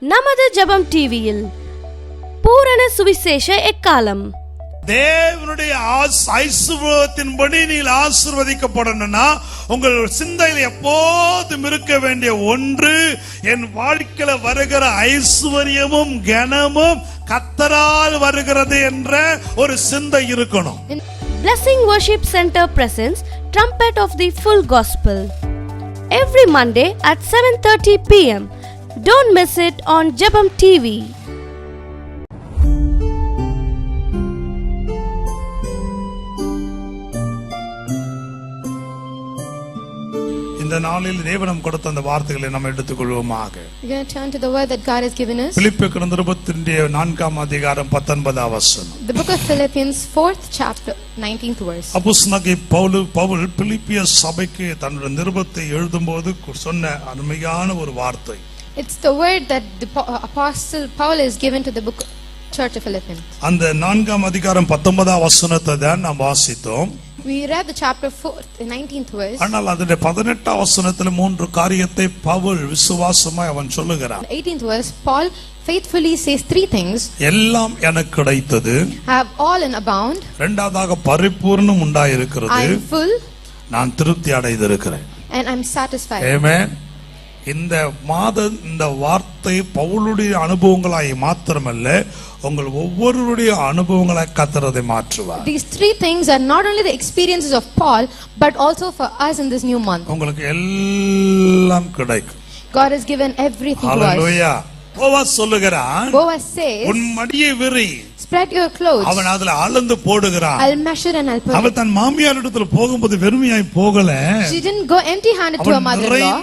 நமது ஜெபம் டிவியில் பூரண சுவிசேஷ எக்காலம். தேவனுடைய ஐசுவத்தின்படி நீங்கள் ஆசீர்வதிக்கப்படணும்னா உங்கள் சிந்தையில் எப்போதும் இருக்க வேண்டிய ஒன்று, என் வாழ்க்கையில வருகிற ஐஸ்வர்யமும் கனமும் கர்த்தரால் வருகிறது என்ற ஒரு சிந்தை இருக்கணும். Blessing Worship Center presents Trumpet of the Full Gospel every Monday at 7:30 p.m. Don't miss it on Jebam TV. இந்த நாளில் தேவன் கொடுத்த அந்த வார்த்தைகளை நாம் எடுத்துக்கொள்வோமாக. We're going to turn to the word that God has given us. பிலிப்பியர் நிருபத்தின் 4ஆம் அதிகாரம் 19ஆம் வசனம். The book of Philippians 4th chapter 19th verse. அப்போஸ்தலனாகிய பவுல் பிலிப்பிய சபைக்கு தன்னுடைய நிருபத்தை எழுதும்போது சொன்ன அருமையான ஒரு வார்த்தை. It's the word that the apostle Paul is given to the book church of Philippians. அந்த 4ஆம் அதிகாரம் 19ஆம் வசனத்தை தான் நாம் வாசித்தோம். We read the chapter 4 19th verse. ஆனால் அதிலே 18ஆம் வசனத்தில் 3 காரியத்தை பவுல் விசுவாசமாய் அவன் சொல்லுகிறான். 18th verse Paul faithfully says 3 things. எல்லாம் எனக்கு கிடைத்தது. I have all in abound. இரண்டாவதாக பரிபூரணம் உண்டாயிருக்கிறது. I am full. நான் திருப்தி அடைந்திருக்கிறேன். And I'm satisfied. ஆமென். இந்த வார்த்தை பவுலுடைய அனுபவங்களாய் மாத்திரமல்ல, உங்கள் ஒவ்வொருவருடைய அனுபவங்களாய் கர்த்தர் மாற்றுவார். These 3 things are not only the experiences of Paul but also for us in this new month. உங்களுக்கு எல்லாம் கிடைக்கும். God has given everything to us. Hallelujah. Boaz சொல்லுகிறான், Boaz says, உன் மடியை விரி. spread your clothes. அவன் அதுல அளந்து போடுகிறான். I'll measure and I'll put. அவன் தன் மாமியார் இடத்துல போகும்போது வெறுமையாய் போகல. She didn't go empty handed to her mother-in-law.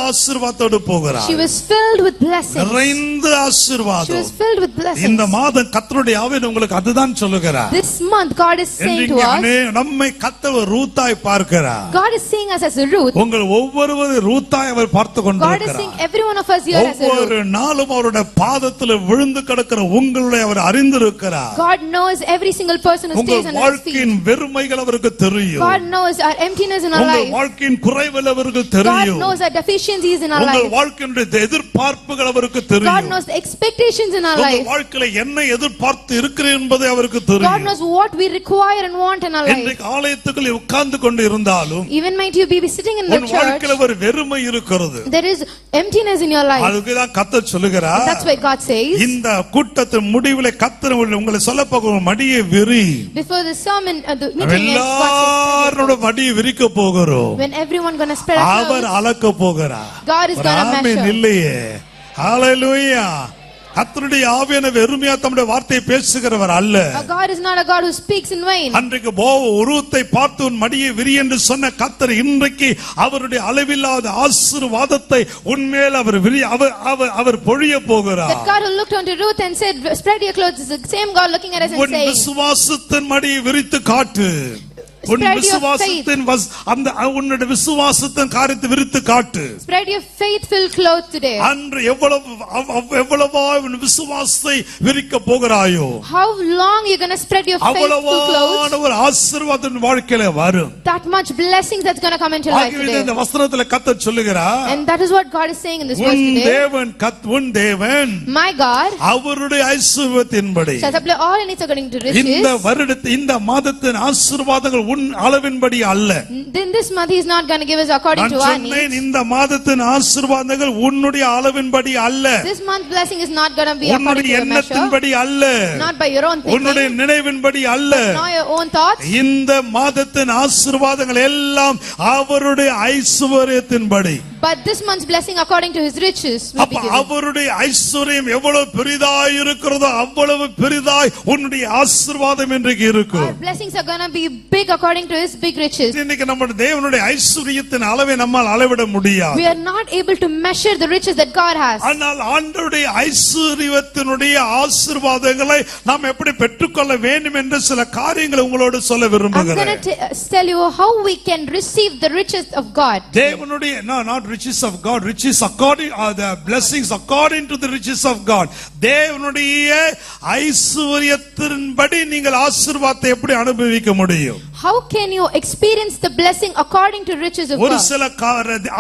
ஆசீர்வாதத்தோடு போகிறார். She was filled with blessings. நிறைந்த ஆசீர்வாதம். She was filled with blessings. இந்த மாதம் கர்த்தருடைய ஆவியானவர் உங்களுக்கு அதுதான் சொல்லுகிறார். This month God is saying to us, நம்மை கர்த்தர் ரூத்தாய் பார்க்கிறார். God is seeing us as a Ruth. உங்கள் ஒவ்வொருவரும் ரூத்தாய் அவர் பார்த்து கொண்டிருக்கிறார். God is seeing every one of us here as a Ruth. ஒவ்வொரு நாளும் அவருடைய பாதத்தில் விழுந்து கிடக்கிற உங்களை அவர் அறிந்திருக்கிறார். God knows every single person who stays on his feet. வாழ்க்கையின் வெறுமைகள் அவருக்கு தெரியும். God knows our emptiness in our life. உங்கள் வாழ்க்கையின் குறைகள் அவருக்கு தெரியும். God knows our deficiencies in our life. உங்கள் வாழ்க்கையின் எதிர்பார்ப்புகள் அவருக்கு தெரியும். God knows the expectations in our life. உங்கள் வாழ்க்கையில என்ன எதிர்பார்த்து இருக்கிறீர்கள் என்பதை அவருக்கு தெரியும். God knows what we require and want in our life. இன்றைக்கு ஆலயத்துக்குள்ள உட்கார்ந்து கொண்டு இருந்தாலும், even might you be sitting in the church, உங்கள் வாழ்க்கையில ஒரு வெறுமை இருக்கிறது. there is emptiness in your life. அதுக்கு தான் கர்த்தர் சொல்லுகிறார். That's why God says, இந்த கூட்டத்தின் முடிவிலே கர்த்தர் உங்களை சொல்ல போகிற மடியை விரி. before the sermon the meeting ends, எல்லாரோட மடியை விரிக்க போகிறோம். when everyone going to spread out, அவர் அளக்க போகிறார். God is going to measure. இல்லையே. ஹalleluya. கர்த்தருடைய ஆவியானவர் வெறுமையா தம்முடைய வார்த்தையை பேசுகிறவர் அல்ல. God is not a God who speaks in vain. அன்றைக்கு ரூத்தை பார்த்து உன் மடியை விரி என்று சொன்ன கர்த்தர் இன்றைக்கு அவருடைய அளவில்லாத ஆசீர்வாதத்தை உன்மேல் அவர் பொழிய போகிறார். That God who looked onto Ruth and said, spread your clothes, is the same God looking at us and saying, உன் விசுவாசத்தின் மடியை விரித்து காட்டு. உன் விசுவாசத்தின் உன்னுடைய விசுவாசத்தின் காரியத்தை விரித்து காட்டு. Spread your faith-filled clothes today. அன்று எவ்வளவா உன் விசுவாசத்தை விரிக்க போகிறாயோ, how long you going to spread your faith-filled clothes, ஒரு ஆசீர்வாதம் வாழ்க்கையில வரும். that much blessings that's going to come into your life today. இந்த வசனத்துல கர்த்தர் சொல்லுகிறார், and that is what God is saying in this verse today. உன் தேவன் my God அவருடைய ஐசுவத்தின்படி shall supply all needs according to riches. இந்த மாதத்தின் ஆசீர்வாதங்கள் உன் அளவின்படி அல்ல. Then this month he is not going to give us according to our needs. இந்த மாதத்தின் ஆசீர்வாதங்கள் உன்னுடைய அளவின்படி அல்ல. This month blessing is not going to be according to your measure. எண்ணத்தின்படி அல்ல. not by your own thinking. உன்னுடைய நினைவின்படி அல்ல. not your own thoughts. இந்த மாதத்தின் ஆசீர்வாதங்கள் எல்லாம் அவருடைய ஐசுவரியத்தின்படி. but this month's blessing according to his riches will be given. அவருடைய ஐஸ்வரியம் எவ்வளவு பெரிதாய் இருக்கிறதோ அவ்வளவு பெரிதாய் உன்னுடைய ஆசீர்வாதம் இன்றைக்கு இருக்கும். Our blessings are going to be big according to his big riches. இன்னைக்கு நம்முடைய தேவனுடைய ஐஸ்வரியத்தின் அளவை நம்மால் அளவிட முடியாது. we are not able to measure the riches that God has. ஆனால் ஆண்டவருடைய ஐஸ்வரியத்தினுடைய ஆசீர்வாதங்களை நாம் எப்படி பெற்றுக்கொள்ள வேண்டும் என்று சில காரியங்களை உங்களோடு சொல்ல விரும்புகிறேன். I'm going to tell you how we can receive the riches of God. தேவனுடைய not riches of God, riches according the blessings according to the riches of God. தேவனுடைய ஐஸ்வரியத்தின்படி நீங்கள் ஆசீர்வாதத்தை எப்படி அனுபவிக்க முடியும்? How can you experience the blessing according to riches of ஒரு God? சில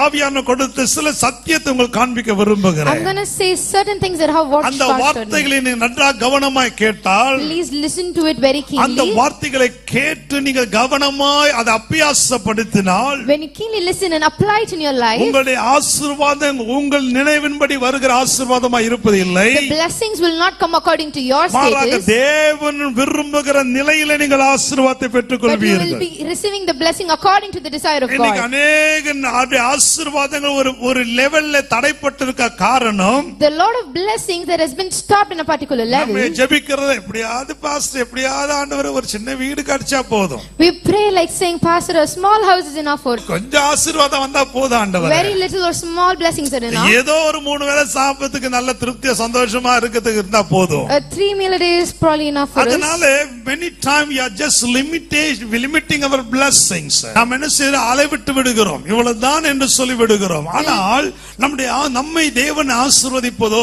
ஆவியானவர் கொடுத்த சில சத்தியத்தை உங்களுக்கு காண்பிக்க விரும்புகிறேன். I'm going to say certain things that have what அந்த வார்த்தைகளை நீங்க நன்றாக கவனமாய் கேட்டால், please listen to it very keenly. அந்த வார்த்தைகளை கேட்டு நீங்க கவனமாய் அதை அபியாசப்படுத்தினால், when you keenly listen and apply it in your life, உங்களுடைய ஆசீர்வாதம் உங்கள் நினைவின்படி வருகிற ஆசீர்வாதமாய் இருப்பது இல்லை. the blessings will not come according to your மாறாக status, தேவன் விரும்புகிற நிலையில நீங்கள் ஆசீர்வாதத்தை பெற்றுக் but you will கொள்வீர்கள். be receiving the blessing according to the desire of இன்னைக்கு God. அநேக ஆசீர்வாதங்கள் ஒரு லெவல்ல தடைப்பட்டிருக்க காரணம், The lot of blessings that has been stopped in a particular level. நம்ம ஜெபிக்கிறது எப்படியாவது பாஸ்டர், எப்படியாவது ஆண்டவரே ஒரு சின்ன வீடு கிடைச்சா போதும், We pray like saying, Pastor, a small house is enough for கொஞ்சம் ஆசீர்வாதம் வந்தா போதும் ஆண்டவரே, very little or small blessings are enough. ஏதோ ஒரு 3 வேளை சாப்பிட்டதுக்கு நல்ல திருப்தியா சந்தோஷமா இருக்கிறதுக்கு இருந்தா போதும். A 3 meal a day is probably enough for us. அதனால many time we are just limiting our blessings. நாம் என்ன செய்யறோம், அளவிட்டு விடுகிறோம், இவ்வளவுதான் என்று சொல்லி விடுகிறோம். ஆனால் நம்மை தேவன் ஆசீர்வதிப்பதோ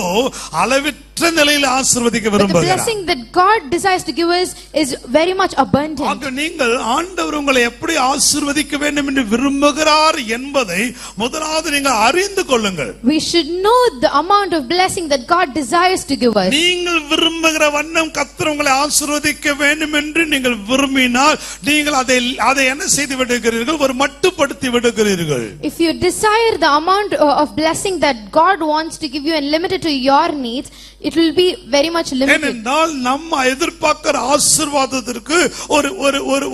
அளவிட்ட நிலையில் ஆசீர்வதிக்க But the விரும்புகிறார். blessing that God desires to give us is very much abundant. ஆக நீங்கள் ஆண்டவர் உங்களை எப்படி ஆசீர்வதிக்க வேண்டும் என்று விரும்புகிறார் என்பதை முதலாவது நீங்கள் அறிந்து கொள்ளுங்கள். We should know the amount of blessing that God desires to give us. நீங்கள் விரும்புகிற வண்ணம் கர்த்தர் உங்களை ஆசீர்வதிக்க வேண்டும் என்று நீங்கள் விரும்பினால் நீங்கள் அதை என்ன செய்து விடுகிறீர்கள், ஒரு மட்டுப்படுத்தி விடுகிறீர்கள். If you desire the amount of blessing that God wants to give you and limit it to your needs, it will be very much limited. ஏனென்றால் நம்ம எதிர்பார்க்கிற ஆசீர்வாதத்திற்கு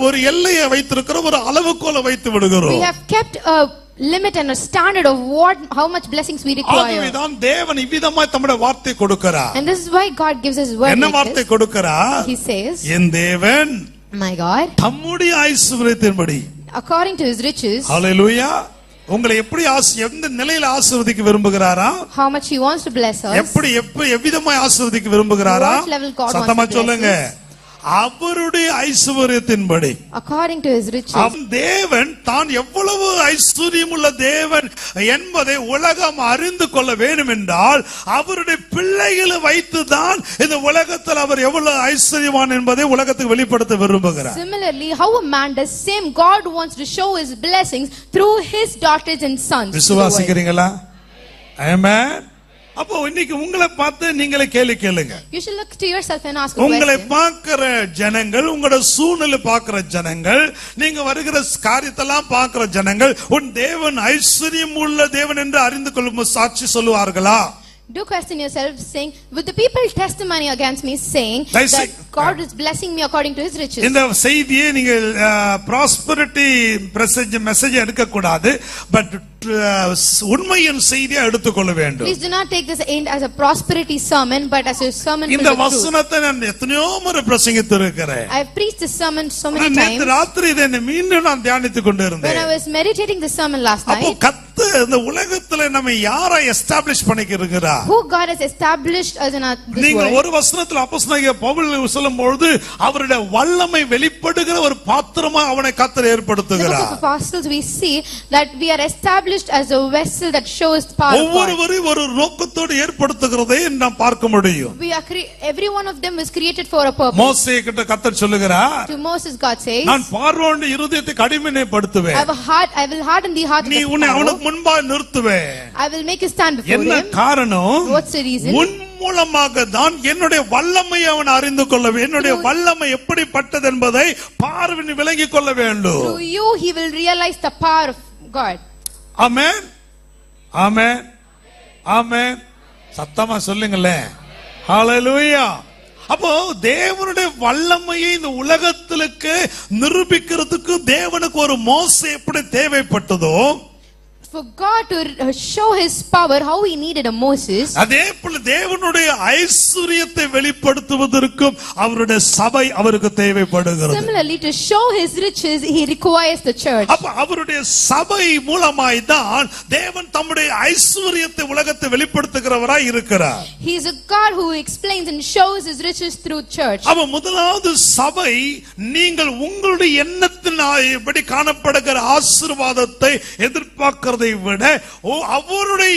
ஒரு எல்லையை வைத்திருக்கிற, ஒரு அளவுகோலை வைத்து விடுகிறோம். We have kept a limit and a standard of how much blessings we require. ஆகவேதான் தேவன் இவ்விதமாய் தம்முடைய வார்த்தை கொடுக்கிறார். And this is why God gives us word என்ன like வார்த்தை this. கொடுக்கிறார்? He says, என் தேவன் my God, தம்முடைய ஐஸ்வரியத்தின்படி, according to his riches, ஹல்லேலூயா, உங்களை எப்படி எந்த நிலையில ஆசீர்வதிக்க விரும்புகிறாரா, how much he wants to bless us, எவ்விதமாய் ஆசீர்வதிக்க விரும்புகிறாரா, what level God wants சத்தமா to bless சொல்லுங்க. us. அவருடைய ஐஸ்வரியத்தின்படி, according to his riches. தேவன் தான் எவ்வளவு ஐஸ்வர்யமுள்ள தேவன் என்பதை உலகம் அறிந்து கொள்ள வேண்டும் என்றால் அவருடைய பிள்ளைகளை வைத்துதான் இந்த உலகத்தில் அவர் எவ்வளவு ஐஸ்வர்யவான் என்பதை உலகத்துக்கு வெளிப்படுத்த விரும்புகிறார். Similarly, how a man does same, God wants to show his blessings through his daughters and sons. விசுவாசிக்கிறீங்களா? ஆமென். அப்போ இன்னைக்கு உங்களை பார்த்து நீங்களே கேள்வி கேளுங்க. You should look to yourself and ask a உங்களை question. பார்க்கிற ஜனங்கள், உங்களோட சூழ்நிலை பார்க்கிற ஜனங்கள், நீங்க வருகிற காரியத்தெல்லாம் பார்க்கிற ஜனங்கள் உன் தேவன் ஐஸ்வர்யம் உள்ள தேவன் என்று அறிந்து கொள்ளும் சாட்சி சொல்லுவார்களா? Do question yourself, saying, would the people testimony against me, saying that God is blessing me according to his riches? இந்த செய்தியை நீங்க ப்ராஸ்பரிட்டி மெசேஜ் எடுக்க கூடாது, பட் உண்மையின் செய்தியை எடுத்துக்கொள்ள வேண்டும். Please do not take this end as a prosperity sermon, but as a sermon filled இந்த with truth. வசனத்தை நான் எத்தனையோ முறை பிரசங்கித்து இருக்கிறேன். I have preached this sermon so many நேற்று times. ராத்திரி இதை மீண்டும் நான் தியானித்துக் கொண்டு When இருந்தேன். I was meditating this sermon last அப்போ night, கர்த்தர் இந்த உலகத்துல நம்ம யாரை எஸ்டாப்லிஷ் பண்ணிக்கிறார்? who God has established as in this நீங்க world. ஒரு வசனத்தில் அப்போஸ்தலனாகிய பவுல் சொல்லும்போது அவருடைய வல்லமை வெளிப்படுகிற ஒரு பாத்திரமா அவனை கர்த்தர் In the book ஏற்படுத்துகிறார். of Apostles, we see that we are established as a vessel that shows the power of God. ஒவ்வொருவரையும் ஒரு நோக்கத்தோடு ஏற்படுத்துகிறதை நாம் பார்க்க முடியும். We are every one of them is created for a purpose. மோசே கிட்ட கர்த்தர் சொல்லுகிறார், To Moses, God says, நான் பார்வோனுடைய இருதயத்தை கடினப்படுத்துவேன், I will harden the heart of நீ the உன்னை Pharaoh. அவனுக்கு முன்பாக நிறுத்துவேன். I will make you stand before என்ன him. காரணம்? What's the reason? உன் மூலமாக தான் என்னுடைய வல்லமை அவன் அறிந்து கொள்ள வேண்டும். என்னுடைய வல்லமை எப்படிப்பட்டது என்பதை பார்வையில் விளங்கிக் கொள்ள வேண்டும். Through you, he will realize the power of God. ஆமென், ஆமென், ஆமென். சத்தமா சொல்லுங்களேன். ஹல்லேலூயா. அப்போ தேவனுடைய வல்லமையை இந்த உலகத்திற்கு நிரூபிக்கிறதுக்கு தேவனுக்கு ஒரு மோசே எப்படி தேவைப்பட்டதோ, For God to show his power, how he needed a Moses, அதே போல தேவனுடைய ஐஸ்வரியத்தை வெளிப்படுத்துவதற்கும் அவருடைய சபை அவருக்கு தேவைப்படுகிறது. similarly to show his riches, he requires the church. அப்ப அவருடைய சபை மூலமாய் தான் தேவன் தம்முடைய ஐஸ்வரியத்தை உலகத்தை வெளிப்படுத்துகிறவராய் இருக்கிறார். He is a God who explains and shows his riches through church. அப்ப முதலாவது சபை நீங்கள் உங்களுடைய எண்ணத்தின்படி காணப்படுகிற ஆசீர்வாதத்தை எதிர்பார்க்கிறது ஆசீர்வதிக்கிறதை விட அவருடைய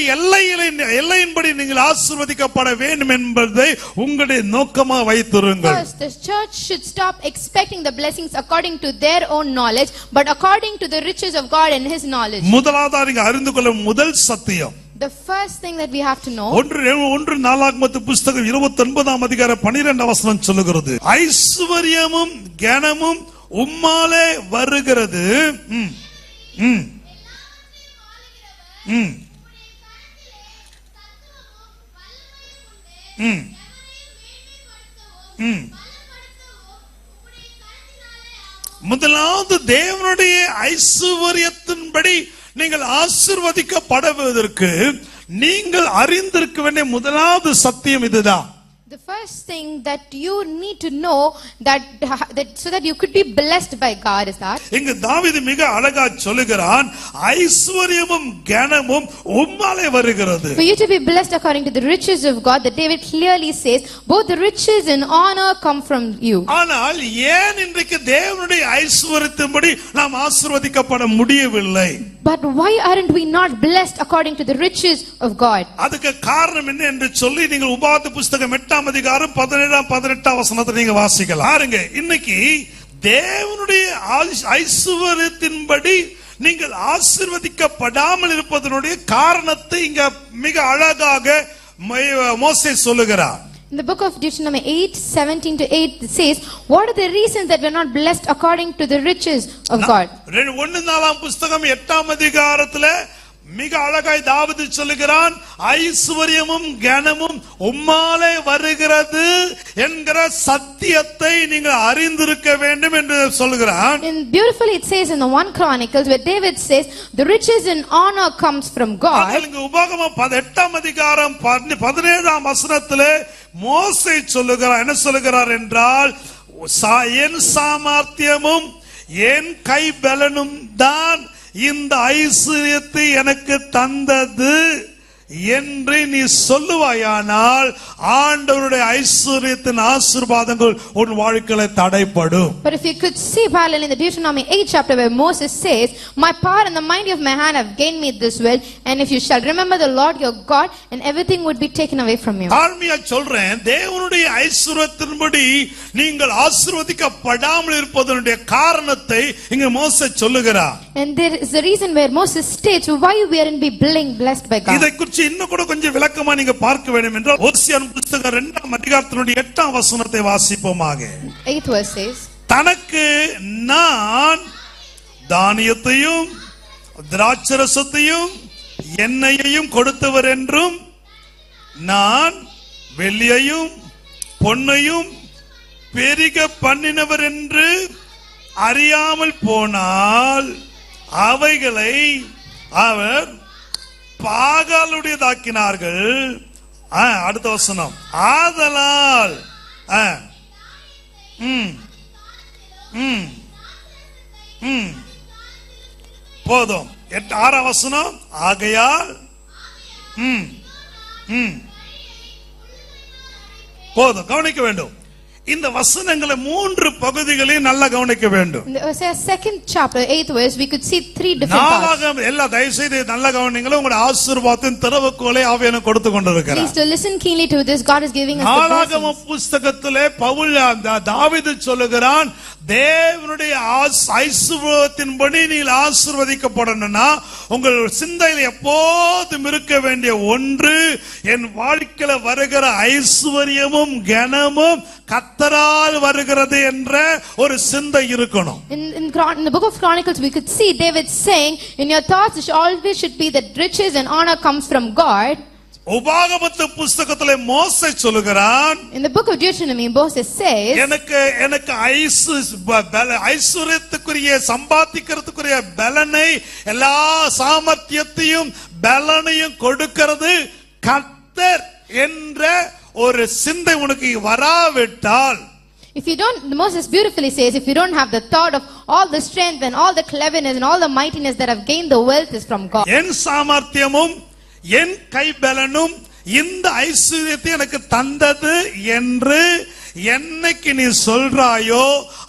எல்லையின்படி நீங்கள் ஆசீர்வதிக்கப்பட வேண்டும் என்பதை உங்களுடைய நோக்கமா வைத்திருங்கள். First, the church should stop expecting the blessings according to their own knowledge, but according to the riches of God and His knowledge. முதலாவது நீங்க அறிந்து கொள்ள முதல் சத்தியம், The first thing that we have to know, ஒன்று நாளாகமத்து புஸ்தகம் 29ஆம் அதிகாரம் 12ஆம் வசனம் சொல்லுகிறது, ஐஸ்வர்யமும் கனமும் உம்மாலே வருகிறது. முதலாவது தேவனுடைய ஐஸ்வர்யத்தின்படி நீங்கள் ஆசீர்வதிக்கப்படுவதற்கு நீங்கள் அறிந்திருக்க வேண்டிய முதலாவது சத்தியம் இதுதான். the first thing that you need to know that so that you could be blessed by God is that. இங்கு தாவீது மிக அழகா சொல்லுகிறான், ஐஸ்வர்யமும் கனமும் உம்மாலே வருகிறது. For you to be blessed according to the riches of God, that David clearly says, both the riches and honor come from you. ஆனால் ஏன் இன்றைக்கு தேவனுடைய ஐஸ்வர்யத்தின்படி நாம் ஆசீர்வதிக்கப்பட முடியவில்லை? But why aren't we not blessed according to the riches of God? அதுக்கு காரணம் என்ன என்று சொல்லி நீங்கள் உபாகம புஸ்தகம் 8ஆம் அதிகாரம் 17ஆம் 18ஆம் வசனத்தை நீங்க வாசிக்கலாம். பாருங்க, இன்னைக்கு தேவனுடைய ஐஸ்வர்யத்தின்படி நீங்கள் ஆசீர்வதிக்கப்படாமல் இருப்பதனுடைய காரணத்தை இங்க மிக அழகாக மோசே சொல்லுகிறார். In the book of Deuteronomy 8:17 to 8 it says, what are the reasons that we are not blessed according to the riches of God? 1 புஸ்தகம் 8ஆம் அதிகாரத்திலே மிக அழகாய் தாவீது சொல்லுகிறான், ஐஸ்வர்யமும் கனமும் உம்மாலே வருகிறது என்கிற சத்தியத்தை நீங்கள் அறிந்திருக்க வேண்டும் என்று சொல்லுகிறான். And beautifully it says in the 1 Chronicles where David says the riches and honor comes from God. இங்க உபாகமம் 8ஆம் அதிகாரம் 17ஆம் வசனத்திலே மோசே சொல்லுகிறார், என்ன சொல்லுகிறார் என்றால், என் சாமர்த்தியமும் என் கைபலனும் தான் இந்த ஐஸ்வர்யத்தை எனக்கு தந்தது என்று நீ சொல்லுவாயானால் ஆண்டவருடைய ஐஸ்வர்யத்தின் ஆசீர்வாதங்கள் உன் வாழ்க்கையில தடைப்படும். But if you could see parallel in the Deuteronomy 8 chapter where Moses says, my power and the mighty of my hand have gained me this wealth, and if you shall remember the Lord your God, and everything would be taken away from you. ஆர்மியா சொல்றேன், தேவனுடைய ஐஸ்வர்யத்தின்படி நீங்கள் ஆசீர்வதிக்கப்படாமல் இருப்பதனுடைய காரணத்தை இங்க மோசே சொல்லுகிறார். And there is a reason where Moses states why we aren't being blessed by God. இதை குறித்து இன்னும் கூட கொஞ்சம் விளக்கமா நீங்க பார்க்க வேண்டும் என்றால் ஓசியா புஸ்தகம் 2ஆம் அதிகாரத்தினுடைய 8ஆம் வசனத்தை வாசிப்போமாக. 8th verse says, தனக்கு நான் தானியத்தையும் திராட்சரசத்தையும் எண்ணெயையும் கொடுத்தவர் என்றும் நான் வெள்ளியையும் பொன்னையும் பெருக பண்ணினவர் என்று அறியாமல் போனால் அவைகளை அவர் பாகாலுடையதாக்கினார்கள். அடுத்த வசனம், ஆதலால் போதும். 6ஆம் வசனம், ஆகையால் போதும். கவனிக்க வேண்டும், இந்த வசனங்களை 3 பகுதிகளையும் நல்லா கவனிக்க வேண்டும். in the second chapter 8th verse we could see 3 different parts. நாளாகமம் எல்லா தயவு செய்து நல்லா கவனிங்களா, உங்களுடைய ஆசீர்வாதத்தின் திறவுகோலை ஆவியானவர் கொடுத்து கொண்டிருக்கிறார். Please to listen keenly to this. God is giving us the blessings. நாளாகமம் புத்தகத்திலே பவுல் தாவீது சொல்லுகிறான், தேவனுடைய ஐஸ்வர்யத்தின்படி நீங்கள் ஆசீர்வதிக்கப்படணும்னா உங்கள் சிந்தையில் எப்போதும் இருக்க வேண்டிய ஒன்று, என் வாழ்க்கையில வருகிற ஐஸ்வர்யமும் கனமும் கர்த்தரால் வருகிறது என்ற ஒரு சிந்தை இருக்கணும். In the book of Chronicles we could see David saying, in your thoughts it always should be that riches and honor comes from God. உபாகமத்து புத்தகத்திலே மோசே சொல்லுகிறான், in the book of Deuteronomy Moses says, எனக்கு ஐஸ்வர்யத்துக்குரிய சம்பாதிக்கிறதுக்குரிய பலனை எல்லா சாமர்த்தியத்தையும் பலனையும் கொடுக்கிறது கர்த்தர் என்ற ஒரு சிந்தை உனக்கு வராவிட்டால், if you don't, Moses beautifully says, if you don't have the thought of all the strength and all the cleverness and all the mightiness that have gained the wealth is from God. என் சாமர்த்தியமும் என் கைபலனும் இந்த ஐஸ்வர்யத்தை எனக்கு தந்தது என்று என்னைக்கு நீ சொல்றாயோ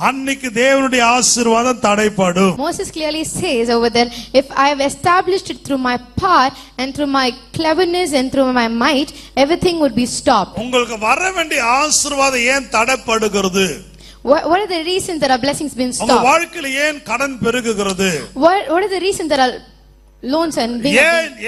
அன்னைக்கு தேவனுடைய ஆசீர்வாதம் தடைப்படும். Moses clearly says over there, if I have established it through my power and through my cleverness and through my might, everything would be stopped. உங்களுக்கு வர வேண்டிய ஆசீர்வாதம் ஏன் தடைப்படுகிறது? What are the reasons that our blessings been உங்க stopped? வாழ்க்கையில ஏன் கடன் பெருகுகிறது? What are the reasons that our loans and being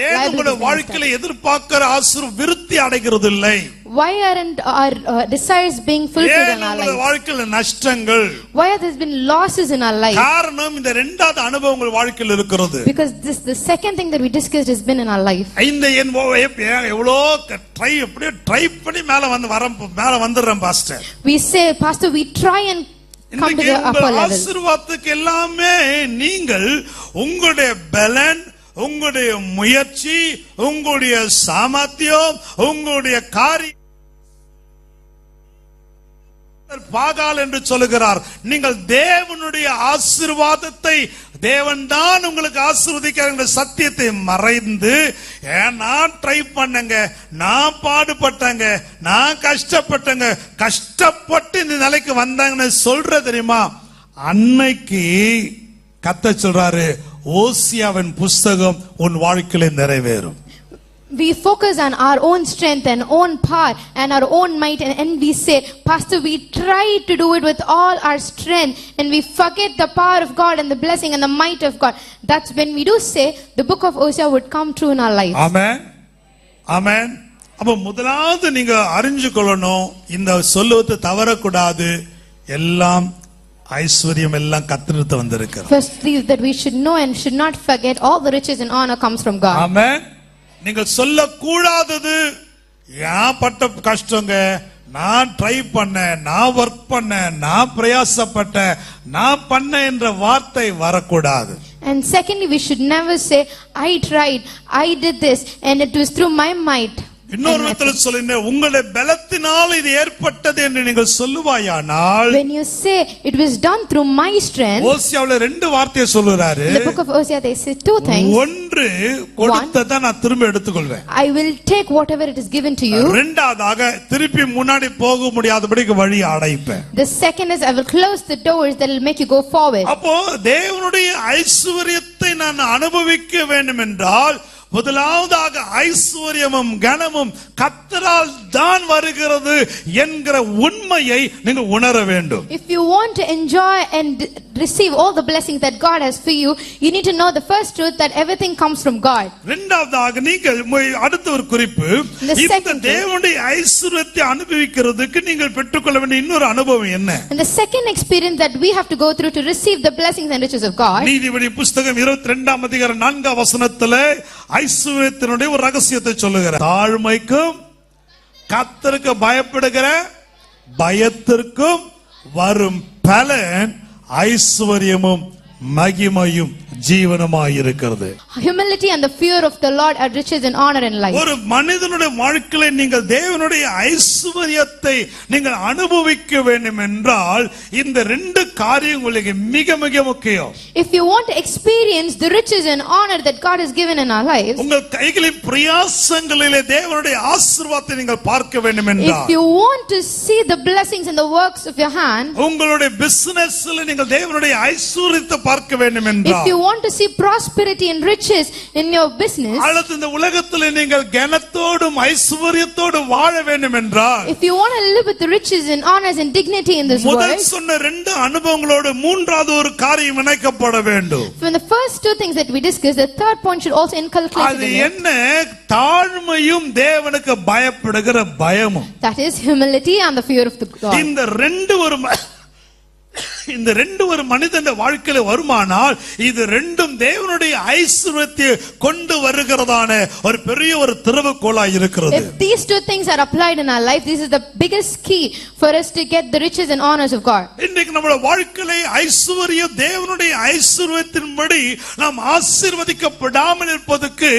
ஏன் உங்களுடைய வாழ்க்கையில எதிர்பார்க்கிற ஆசீர்வாதம் விருத்தி அடைகிறது இல்லை? Why aren't our desires being fulfilled in our life? வாழ்க்கையில நஷ்டங்கள். Why have there been losses in our life? காரணம் இந்த இரண்டாவது அனுபவம் உங்கள் வாழ்க்கையில இருக்கிறது. Because this the second thing that we discussed has been in our life. இந்த எவ்வளோ ட்ரை பண்ணி மேல வந்துறேன் pastor. We say, Pastor, we try and come to the upper level. ஆசீர்வாதத்துக்கு எல்லாமே நீங்கள் உங்களுடைய பலன், உங்களுடைய முயற்சி, உங்களுடைய சாமர்த்தியம், உங்களுடைய காரியம் பாகால் என்று சொல்லுகிறார். நீங்கள் தேவனுடைய ஆசீர்வாதத்தை, தேவன் தான் உங்களுக்கு ஆசீர்வதிக்கிறார் என்ற சத்தியத்தை மறைந்து, நான் ட்ரை பண்ணங்க, நான் பாடுபட்டங்க, நான் கஷ்டப்பட்டங்க, கஷ்டப்பட்டு இந்த நிலைக்கு வந்தாங்கன்னு சொல்ற தெரியுமா? அன்னைக்கு கர்த்தர் சொல்றாரு, ஓசியாவின் புஸ்தகம் உன் வாழ்க்கையில நிறைவேறும். We focus on our own strength and own power and our own might, and we say, Pastor, we try to do it with all our strength and we forget the power of God and the blessing and the might of God. That's when we do say the book of Hosea would come true in our life. Amen. Amen. அப்ப முதலாவது நீங்க அறிஞ்சு கொள்ளணும், இந்த சொல்லுவதை தவறக்கூடாது, எல்லாம் ஐஸ்வர்யம் எல்லாம் கர்த்தரிடமிருந்து வந்திருக்கிறது. Firstly, that we should know and should not forget all the riches and honor comes from God. Amen. நீங்கள் சொல்லக்கூடாதது, நான் பட்ட கஷ்டங்க, நான் ட்ரை பண்ணேன், நான் ஒர்க் பண்ணேன், நான் பிரயாசப்பட்டேன், நான் பண்ணேன் என்ற வார்த்தை வரக்கூடாது. And secondly, we should never say, I tried, I did this, and it was through my might. இன்னொரு விதத்தில் சொல்லுங்க, உங்களுடைய பலத்தினால் இது ஏற்பட்டது என்று நீங்கள் சொல்லுவாயானால், when you say it was done through my strength, ஓசியாவுல ரெண்டு வார்த்தையை சொல்றாரு. in the book of Hosea they say two things. ஒன்று, கொடுத்ததை நான் திரும்ப எடுத்துக்கொள்வேன், I will take whatever it is given to you. இரண்டாவதாக திருப்பி முன்னாடி போக முடியாதபடிக்கு வழி அடைப்பேன். The second is I will close the doors that will make you go forward. அப்போ தேவனுடைய ஐஸ்வரியத்தை நான் அனுபவிக்க வேண்டும் என்றால், முதலாவதாக ஐஸ்வர்யமும் கனமும் கர்த்தரால் தான் வருகிறது என்கிற உண்மையை நீங்கள் உணர வேண்டும். If you want to enjoy and receive all the blessings that God has for you, you need to know the first truth that everything comes from God. இரண்டாவதாக நீங்கள் அடுத்த ஒரு குறிப்பு, இந்த தேவனுடைய ஐஸ்வரியத்தை அனுபவிக்கிறதுக்கு நீங்கள் பெற்றுக்கொள்ள வேண்டிய இன்னொரு அனுபவம் என்ன? And the second experience that we have to go through to receive the blessings and riches of God. நீதிபதி புஸ்தகம் 22ஆம் அதிகாரம் 4ஆம் வசனத்திலே ஐஸ்வரியத்தினுடைய ஒரு ரகசியத்தை சொல்லுகிறார். தாழ்மைக்கும் கர்த்தருக்கு பயப்படுகிற பயத்திற்கும் வரும் பலன் ஐஸ்வரியமும் மகிமையும் ஜீவனமாய் இருக்கிறது. Humility and the fear of the Lord are riches and honor in life. ஒரு மனிதனுடைய வாழ்க்கையில நீங்கள் தேவனுடைய ஐஸ்வரியத்தை நீங்கள் அனுபவிக்க வேண்டும் என்றால் இந்த ரெண்டு காரியம் உங்களுக்கு மிக மிக முக்கியம். If you want to experience the riches and honor that God has given in our lives, உங்கள் கைகளின் பிரயாசங்களிலே தேவனுடைய ஆசீர்வாதத்தை நீங்கள் பார்க்க வேண்டும் என்றால், if you want to see the blessings and the works of your hand, உங்களுடைய பிசினஸ்ல நீங்கள் தேவனுடைய ஐஸ்வரியத்தை பார்க்க வேண்டும் என்றால், if you want to see prosperity and riches in your business, அல்லது இந்த உலகத்திலே நீங்கள் கனத்தோடும் ஐஸ்வரியத்தோடும் வாழ வேண்டும் என்றால், if you want to live with the riches and honors and dignity in this world, முதல் சொன்ன ரெண்டு அனுபவங்களோடு மூன்றாவது ஒரு காரியம் இணைக்கப்பட வேண்டும். from the first two things that we discussed, the third point should also inculcate அது in it. என்ன? தாழ்மையும் தேவனுக்கு பயப்படுகிற பயமும். That is humility and the fear of the God. இந்த ரெண்டு ஒரு மனிதன் வாழ்க்கையில வருமானால், இது ரெண்டும் தேவனுடைய ஐஸ்வரியத்தை கொண்டு வருகிறதான ஒரு பெரிய ஒரு திறவுகோலாய் இருக்கிறது. If these two things are applied in our life, this is the biggest key for us to get the riches and honors of God. இன்றைக்கு நம்முடைய வாழ்க்கையில ஐஸ்வரியம் தேவனுடைய ஐஸ்வரியத்தின்படி நாம் ஆசீர்வதிக்கப்படாமல் இருப்பதற்கு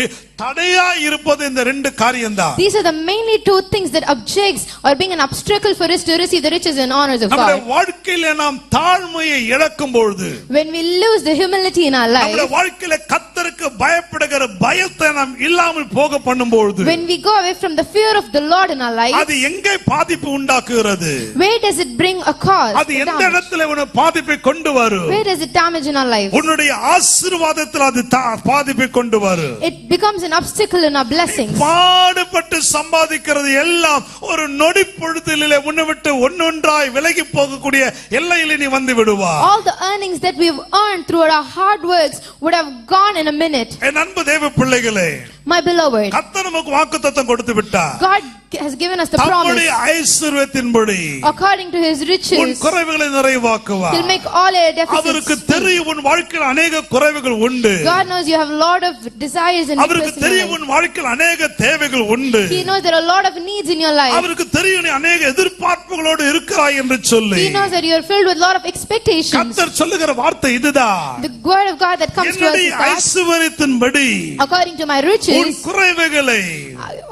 தடையா இருப்பது இந்த ரெண்டு காரியம் தான். These are the mainly two things that objects or being an obstacle for us to receive the riches and honors of God. நம்முடைய வாழ்க்கையில நாம் தாழ்மையை இழக்கும் பொழுது, when we lose the humility in our life, நம்முடைய வாழ்க்கையில கர்த்தருக்கு கர்த்தருக்கு பயப்படுகிற பயத்தை நாம் இல்லாமல் போக பண்ணும்போது when we go away from the fear of the Lord in our life, அது எங்கே பாதிப்பு உண்டாக்குகிறது? where does it bring a cause? அது எந்த இடத்துல உன பாதிப்பை கொண்டு வரும்? Where does it damage in our life? உன்னுடைய ஆசீர்வாதத்தில் அது பாதிப்பை கொண்டு வரும். It becomes an obstacle in our blessings. பாடுபட்டு சம்பாதிக்கிறது எல்லாம் ஒரு நொடி பொழுதிலே உன்னை விட்டு ஒன்னொன்றாய் விலகி போகக்கூடிய எல்லையிலே நீ வந்து விடுவா. All the earnings that we've earned through our hard works would have gone in a minute. என் அன்பு தேவ பிள்ளைகளே, My beloved, கர்த்தர் நமக்கு வாக்குத்தத்தம் கொடுத்து விட்டார். God has given us the தம்முடைய promise. ஐஸ்வரியத்தின்படி According to his உன் riches, குறைவுகளை நிறைவாக்குவார். he'll make all your அவருக்கு deficits. தெரியும் உன் வாழ்க்கையில் அநேக குறைவுகள் உண்டு. God knows you have a lot of desires and அவருக்கு needs in your தெரியும் life. உன் வாழ்க்கையில் அநேக தேவைகள் உண்டு. He knows there are a lot of needs in your life. அவருக்கு தெரியும் நீ அநேக எதிர்பார்ப்புகளோடு இருக்கிறாய் என்று சொல்லி He knows that you are filled with a lot of expectations. கர்த்தர் சொல்லுகிற வார்த்தை இதுதான். The word of God that comes to us என்னுடைய is that, ஐஸ்வரியத்தின்படி according to my உன் riches, குறைவுகளை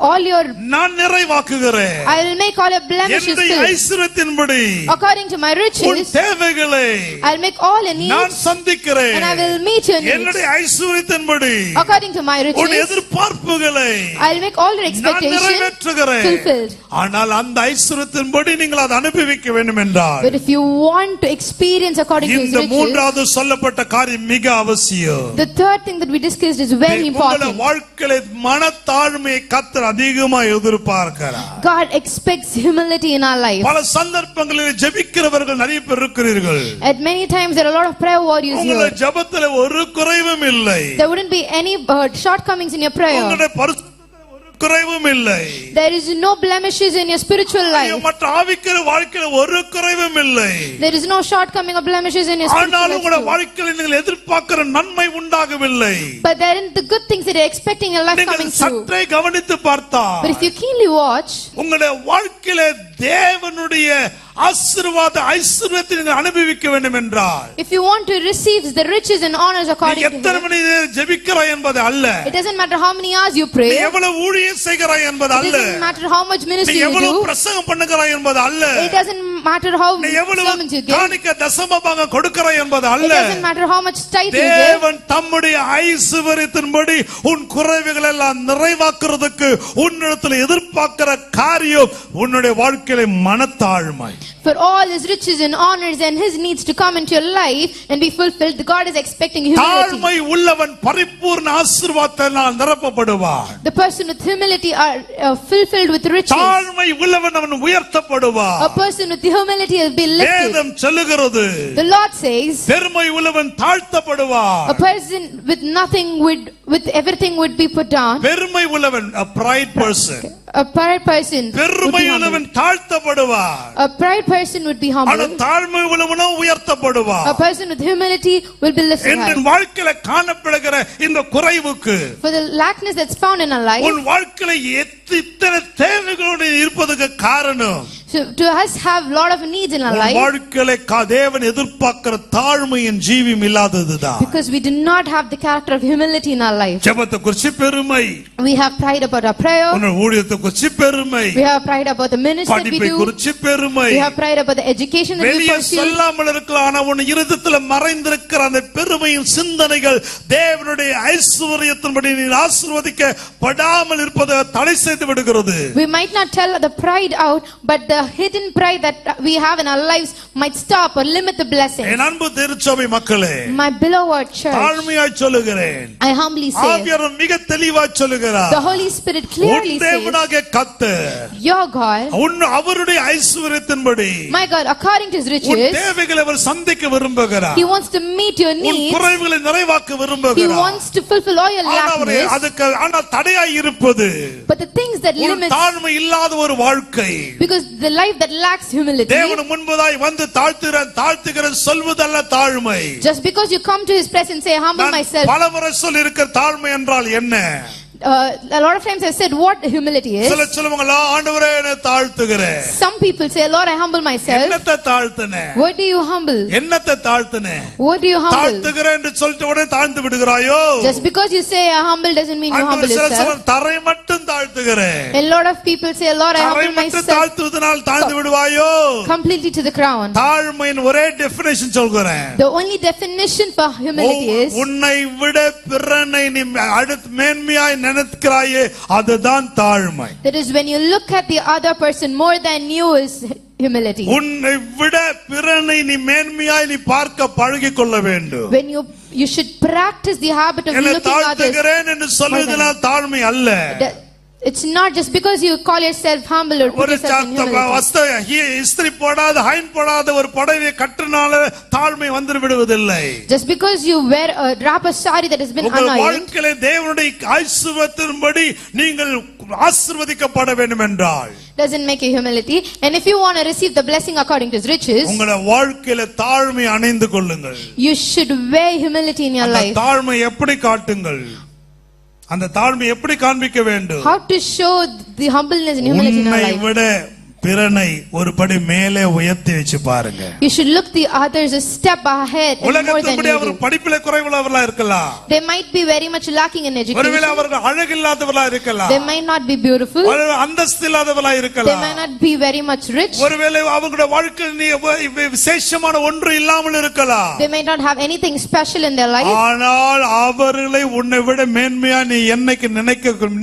all your நான் நிறைவாக்குகிறேன். I will make all your blemishes என்னுடைய filled. ஐஸ்வரியத்தின்படி According to my உன் riches, தேவைகளை I'll make all your நான் needs சந்திக்கிறேன். and I will meet your needs. என்னுடைய ஐஸ்வரியத்தின்படி According to my உன் riches, எதிர்பார்ப்புகளை I'll make all your நான் expectations நிறைவேற்றுகிறேன். fulfilled. ஆனால் அந்த ஐஸ்வரியத்தின்படி நீங்கள் அதை அனுபவிக்க வேண்டும் என்றால் But if you want to experience according to his இந்த riches, மூன்றாவது சொல்லப்பட்ட காரியம் மிக அவசியம். the third thing that we discussed is very உங்களுடைய important. வாழ்க்கையில மனத்தாழ்மையை கர்த்தர் அதிகமாக எதிர்பார்க்கிறார். God expects humility in our life. பல சந்தர்ப்பங்களில் ஜெபிக்கிறவர்கள் நிறைய பேர் இருக்கிறீர்கள். At many times there are a lot of prayer warriors உங்களுடைய here. ஜெபத்தில் ஒரு குறைவும் இல்லை. There wouldn't be any shortcomings in your prayer. உங்களுடைய பரிசுத்தத்தில் ஒரு குறைவும் இல்லை. There is no blemishes in your spiritual life. மற்ற ஆவிக்குரிய வாழ்க்கையில ஒரு குறைவும் இல்லை. There is no shortcoming or blemishes in your spiritual ஆனாலும் உங்களுடைய life. வாழ்க்கையில் நீங்கள் எதிர்பார்க்கிற நன்மை உண்டாகவில்லை. But there aren't the good things that you're expecting in your life coming நீங்கள் through. சற்றே கவனித்து பார்த்தால் But if you keenly watch, உங்களுடைய வாழ்க்கையில தேவனுடைய ஆசீர்வாத ஐஸ்வரியத்தை நீங்கள் அனுபவிக்க வேண்டும் என்றால் if you want to receive the riches and honors நீ according to எத்தனை him, மணி நேரம் ஜெபிக்கிறாய் என்பது அல்ல, it doesn't matter how many hours you நீ pray, எவ்வளவு ஊழியம் செய்கிறாய் என்பது it அல்ல, doesn't matter how much நீ ministry you எவ்வளவு do, பிரசங்கம் பண்ணுகிறாய் என்பது அல்ல, it doesn't matter how நீ எவ்வளவு sermons you give, காணிக்க தசமபாக கொடுக்கிறாய் என்பது it அல்ல. doesn't matter how much tithe you give. தேவன் தம்முடைய ஐஸ்வரியத்தின்படி உன் குறைவுகள் எல்லாம் நிறைவாக்குறதுக்கு உன்னிடத்தில் எதிர்பார்க்கிற காரியம் உன்னுடைய வாழ்க்கையில மனத்தாழ்மை. For all his riches and honors and his needs to come into your life and be fulfilled, God is expecting humility. தாழ்மை உள்ளவன் பரிபூர்ண ஆசீர்வாதத்தால் நிரப்பப்படுவான். The person with humility are fulfilled with riches. தாழ்மை உள்ளவன் அவன் உயர்த்தப்படுவான். A person with humility will be lifted. வேதம் சொல்லுகிறது The Lord says, பெருமை உள்ளவன் தாழ்த்தப்படுவான். a person with nothing with everything would be put down. பெருமை உள்ளவன் a pride person. A pride person would பெருமை be humbled. உள்ளவன் தாழ்த்தப்படுவான். A pride person would be ஆனா humbled. தாழ்மை உள்ளவனோ உயர்த்தப்படுவான். A person with humility will be lifted N high. வாழ்க்கையில காணப்படுகிற இந்த குறைவுக்கு For the lackness that's found in our life, உன் வாழ்க்கையில இத்தனை தேவைகளோடு இருப்பதற்கு காரணம் so to us have a lot of needs in our உன் life, வாழ்க்கையில தேவன் எதிர்பார்க்கிற தாழ்மையின் ஜீவியம் இல்லாததுதான். because we do not have the character of humility in our life. ஜெபத்தை குறித்து பெருமை, We have pride about our prayer. உன் ஊழியத்தை குறித்து பெருமை, We have pride about the ministry that we படிப்பை do. குறித்து பெருமை. We have pride about the education that we வெளியே pursue. சொல்லாமல் இருக்கலாம், ஆனா உன் இருதயத்துல மறைந்திருக்கிற அந்த பெருமையின் சிந்தனைகள் தேவனுடைய ஐஸ்வரியத்தின்படி நீ ஆசீர்வதிக்கப்படாமல் இருப்பதை தடை செய்து விடுகிறது. We might not tell the pride out, but the hidden pride that we have in our lives might stop or limit the blessing. என் அன்பு திருச்சபை மக்களே, My beloved church, தாழ்மையாய் சொல்லுகிறேன், I humbly say, ஆவியானவர் மிக தெளிவாய் சொல்லுகிறார், the Holy Spirit clearly உன் says, தேவனாகிய கர்த்தர் your God, அவருடைய ஐஸ்வரியத்தின்படி my God, according to his உன் riches, தேவைகளை அவர் சந்திக்க விரும்புகிறார். he wants to meet your உன் needs. குறைவுகளை நிறைவாக்க He விரும்புகிறார். wants to fulfill all your lackness. ஆனால் தடையாய் இருப்பது But the things that ஒரு limit, தாழ்மை இல்லாத ஒரு வாழ்க்கை. because the life that lacks humility, தேவன் முன்பதாய் வந்து தாழ்த்துகிறேன் சொல்வதல்ல தாழ்மை. just because you come to his presence and say, humble நான் myself, பலமுறை சொல்லி இருக்கிற தாழ்மை என்றால் என்ன? a lot of times I've said what humility is. சில சொல்லுவாங்களா, ஆண்டவரே என்னை தாழ்த்துகிறேன். Some people say, Lord, I humble myself. என்னத்தை தாழ்த்துனே? What do you humble? என்னத்தை தாழ்த்துனே? What do you humble? தாழ்த்துகிறேன் என்று சொல்லிட்டு உடனே தாழ்ந்து விடுகிறாயோ? Just because you say I humble doesn't mean you humble yourself. தரை மட்டும் தாழ்த்துகிறேன். A lot of people say, Lord, I humble myself. தாழ்த்துவதனால் தாழ்ந்து விடுவாயோ? Completely to the ground. தாழ்மையின் ஒரே definition சொல்கிறேன். The only definition for humility is உன்னை விட பிறனை நீ அடுத்து மேன்மையாய் நினைக்கிறாயே, அதுதான் தாழ்மை. that is when you look at the other person more than you is humility. உன்னை விட பிறனை நீ மேன்மையாய் நீ பார்க்க பழகிக் கொள்ள வேண்டும். When you should practice the habit of looking at others. தாழ்த்துகிறேன் என்று சொல்வதனால் தாழ்மை அல்ல. It's not just because you call yourself humble or put yourself in humility. இஸ்திரி போடாத ஹைன் போடாத ஒரு புடவையை கட்டினால தாழ்மை வந்து விடுவதில்லை. Just because you wear a wrap a sari that has been anointed. வாழ்க்கையிலே தேவனுடைய ஆசீர்வாதத்தின்படி நீங்கள் ஆசீர்வதிக்கப்பட வேண்டும் என்றால் doesn't make a humility. And if you want to receive the blessing according to his riches, உங்களுடைய வாழ்க்கையில தாழ்மை அணிந்து கொள்ளுங்கள். you should wear humility in your life. தாழ்மை எப்படி காட்டுங்கள்? அந்த தாழ்மை எப்படி காண்பிக்க வேண்டும்? How to show the humbleness and humility in your life? விட பிறனை ஒரு படி மேலே உயர்த்தி வச்சு பாருங்க. You should look the others a step ahead and more than you அவர் படிப்பிலே குறைவுள்ளவர்களா இருக்கலாம். They might be very much lacking in education. ஒருவேளை அவர்கள் அழகில்லாதவர்களா இருக்கலாம். They might not be beautiful. அந்தஸ்து இல்லாதவர்களா இருக்கலாம். They might not be very much rich. ஒருவேளை அவங்களுடைய வாழ்க்கையில் விசேஷமான ஒன்று இல்லாமல் இருக்கலாம். They might not have anything special in their life. ஆனால் அவர்களை உன்னை விட மேன்மையா நீ என்னைக்கு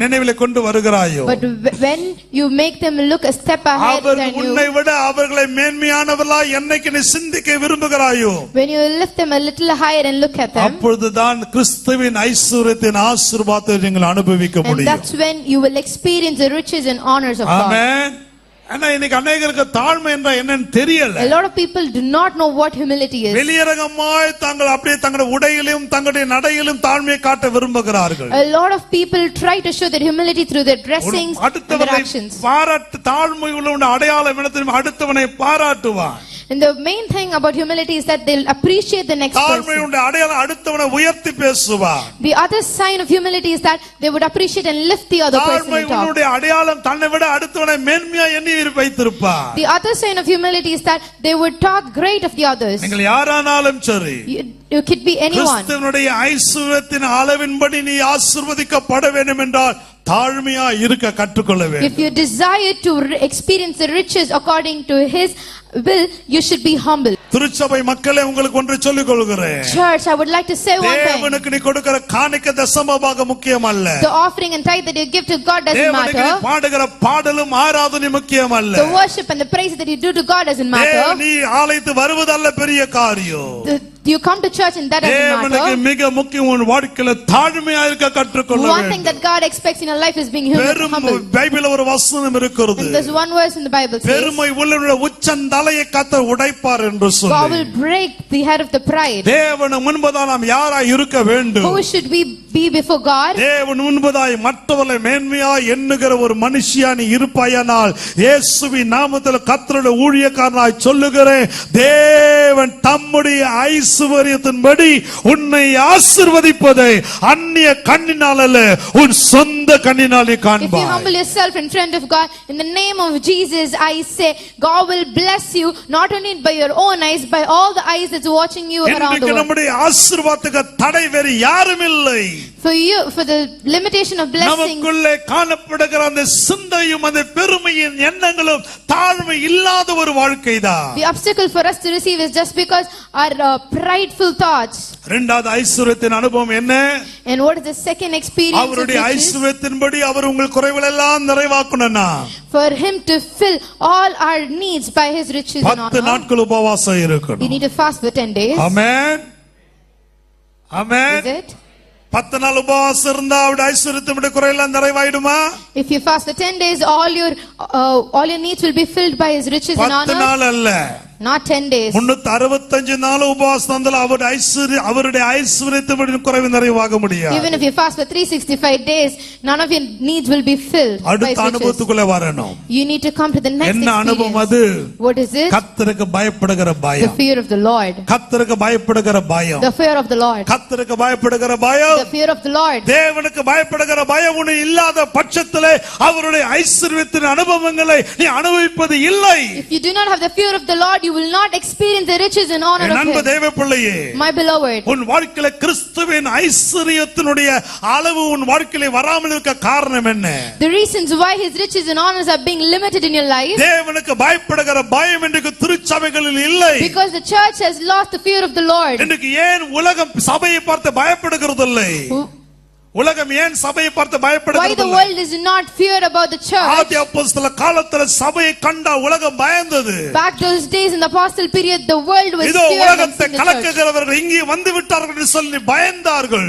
நினைவிலே கொண்டு வருகிறாயோ, but when you make them look a step ahead உன்னை விட அவர்களை மேன்மையானவர்களா என்னைக்கு நீ சிந்திக்க விரும்புகிறாயோ, when you lift them a little higher and look at them, அப்பொழுதுதான் கிறிஸ்துவின் ஐஸ்வரியத்தின் ஆசீர்வாதத்தை நீங்கள் அனுபவிக்க முடியும். and that's when you will experience the riches and honors of God. Amen. ஆனா இன்னைக்கு அநேகருக்கு தாழ்மை என்றா என்னன்னு தெரியல. A lot of people do not know what humility is. வெளியரங்கமாய் தாங்கள் அப்படியே தங்களுடைய உடையிலும் தங்களுடைய நடையிலும் தாழ்மையை காட்ட விரும்புகிறார்கள். A lot of people try to show their humility through their dressings and their actions. பாராட்டு தாழ்மை உள்ள அடையாளம் என்ன தெரியுமா? அடுத்தவனை பாராட்டுவான். And the main thing about humility is that they'll appreciate the next person. தாழ்மையுடைய அடையாளம் அடுத்தவனை உயர்த்தி பேசுவான். The other sign of humility is that they would appreciate and lift the other person on top. தாழ்மையுடைய அடையாளம் தன்னை விட அடுத்தவனை மேன்மையா எண்ணி வைத்திருப்பான். The other sign of humility is that they would talk great of the others. நீங்கள் யாரானாலும் சரி, you could be anyone. கிறிஸ்துவினுடைய ஐஸ்வரியத்தின் அளவின்படி நீ ஆசீர்வதிக்கப்பட வேண்டும் என்றால் தாழ்மையா இருக்க கற்றுக்கொள்ள வேண்டும். If you desire to experience the riches according to his will, you should be humble. திருச்சபை மக்களே, உங்களுக்கு ஒன்று சொல்லிக் கொள்கிறேன். Church, I would like to say one thing. தேவனுக்கு நீ கொடுக்கிற காணிக்கை தசமபாகம் முக்கியம் அல்ல. The offering and tithe that you give to God doesn't matter. தேவனுக்கு பாடுகிற பாடலும் ஆராதனை முக்கியம் அல்ல. The worship and the praise that you do to God doesn't matter. நீ ஆலயத்துக்கு வருவதல்ல பெரிய காரியம். You come to church and that doesn't matter. தேவனுக்கு மிக முக்கியம் உன் வாழ்க்கையில தாழ்மையா இருக்க கற்றுக்கொள்ள வேண்டும். One thing that God expects in your life is being humble. பைபிள்ல ஒரு வசனம் இருக்கிறது. And there's one verse in the Bible says, பெருமை உள்ளவனுடைய உச்சந்தலையை கர்த்தர் உடைப்பார் என்று சொல்லி. God will break the head of the pride. தேவன் முன்பதாக நாம் யாராய் இருக்க வேண்டும்? Who should we be before God? தேவன் முன்பதாய் மற்றவர்களை மேன்மையா எண்ணுகிற ஒரு மனுஷியா நீ இருப்பாயானால், இயேசுவின் நாமத்தில் கர்த்தருடைய ஊழியக்காரனாய் சொல்லுகிறேன், தேவன் தம்முடைய ஐஸ்வரியத்தின்படி உன்னை ஆசீர்வதிப்பதை அந்நிய கண்ணினால் அல்ல, உன் சொந்த கண்ணினால் நீ காண்பாய். If you humble yourself in front of God, in the name of Jesus, I say, God will bless you not only by your own eyes, by all the eyes that's watching you around the world. நம்முடைய ஆசீர்வாதத்துக்கு தடை வேறு யாரும் இல்லை. For you, for the limitation of blessing, நமக்குள்ளே காணப்படுகிற அந்த சிந்தையும் அந்த பெருமையின் எண்ணங்களும் தாழ்மை இல்லாத ஒரு வாழ்க்கைதான். The obstacle for us to receive is just because our prideful thoughts. இரண்டாவது ஐஸ்வரியத்தின் அனுபவம் என்ன? And what is the second experience? அவருடைய ஐஸ்வரியத்தின்படி அவர் உங்கள் குறைவுகள் எல்லாம் நிறைவாக்குனா. For him to fill all our needs by his riches and honor. 10 நாட்கள் உபவாசம் இருக்கணும். We need to fast for 10 days. Amen. Amen. Is it? 10 நாள் உபவாசம் இருந்தா அவருடைய ஐஸ்வரியத்தினுடைய குறையெல்லாம் நிறைவாயிடுமா? If you fast for 10 days, all your needs will be filled by his riches and honor. 10 நாள் அல்ல. not 10 days. 365 நாள் உபவாசம் இருந்தாலும் அவருடைய ஐஸ்வரியத்தின் குறைவு நிறைவாக முடியாது. Even if you fast for 365 days, none of your needs will be filled. அடுத்த அனுபவத்துக்குள்ள வரணும். You need to come to the next என்ன அனுபவம் அது? experience. What is it? கர்த்தருக்கு பயப்படுகிற The பயம். fear of the Lord. கர்த்தருக்கு பயப்படுகிற பயம். The fear of the Lord. கர்த்தருக்கு பயப்படுகிற பயம். The fear of the Lord. தேவனுக்கு பயப்படுகிற பயம் உனக்கு இல்லாத பட்சத்திலே அவருடைய ஐஸ்வரியத்தின் அனுபவங்களை நீ அனுபவிப்பது இல்லை. If you do not have the fear of the Lord, you will not experience the riches and honor of அன்பு Him. தேவ பிள்ளையே, My beloved, உன் வாழ்க்கையில கிறிஸ்துவின் ஐஸ்வரியத்தினுடைய அளவு உன் வாழ்க்கையில வராமல் இருக்க காரணம் என்ன? the reasons why His riches and honors are being limited in your life, தேவனுக்கு பயப்படுகிற பயம் இன்றைக்கு திருச்சபைகளில் இல்லை. because the church has lost the fear of the Lord. இன்றைக்கு ஏன் உலகம் சபையை பார்த்து பயப்படுகிறது இல்லை? உலகம் ஏன் சபையை பார்த்து Why பயப்படுகிறது the இல்லை? world is not feared about the church? ஆதி அப்போஸ்தல காலத்துல சபையை கண்டா உலகம் பயந்தது. Back those days in the apostle period, the world was இதோ feared and உலகத்தை seen the church. கலக்குகிறவர்கள் இங்கே வந்து விட்டார்கள் என்று சொல்லி பயந்தார்கள்.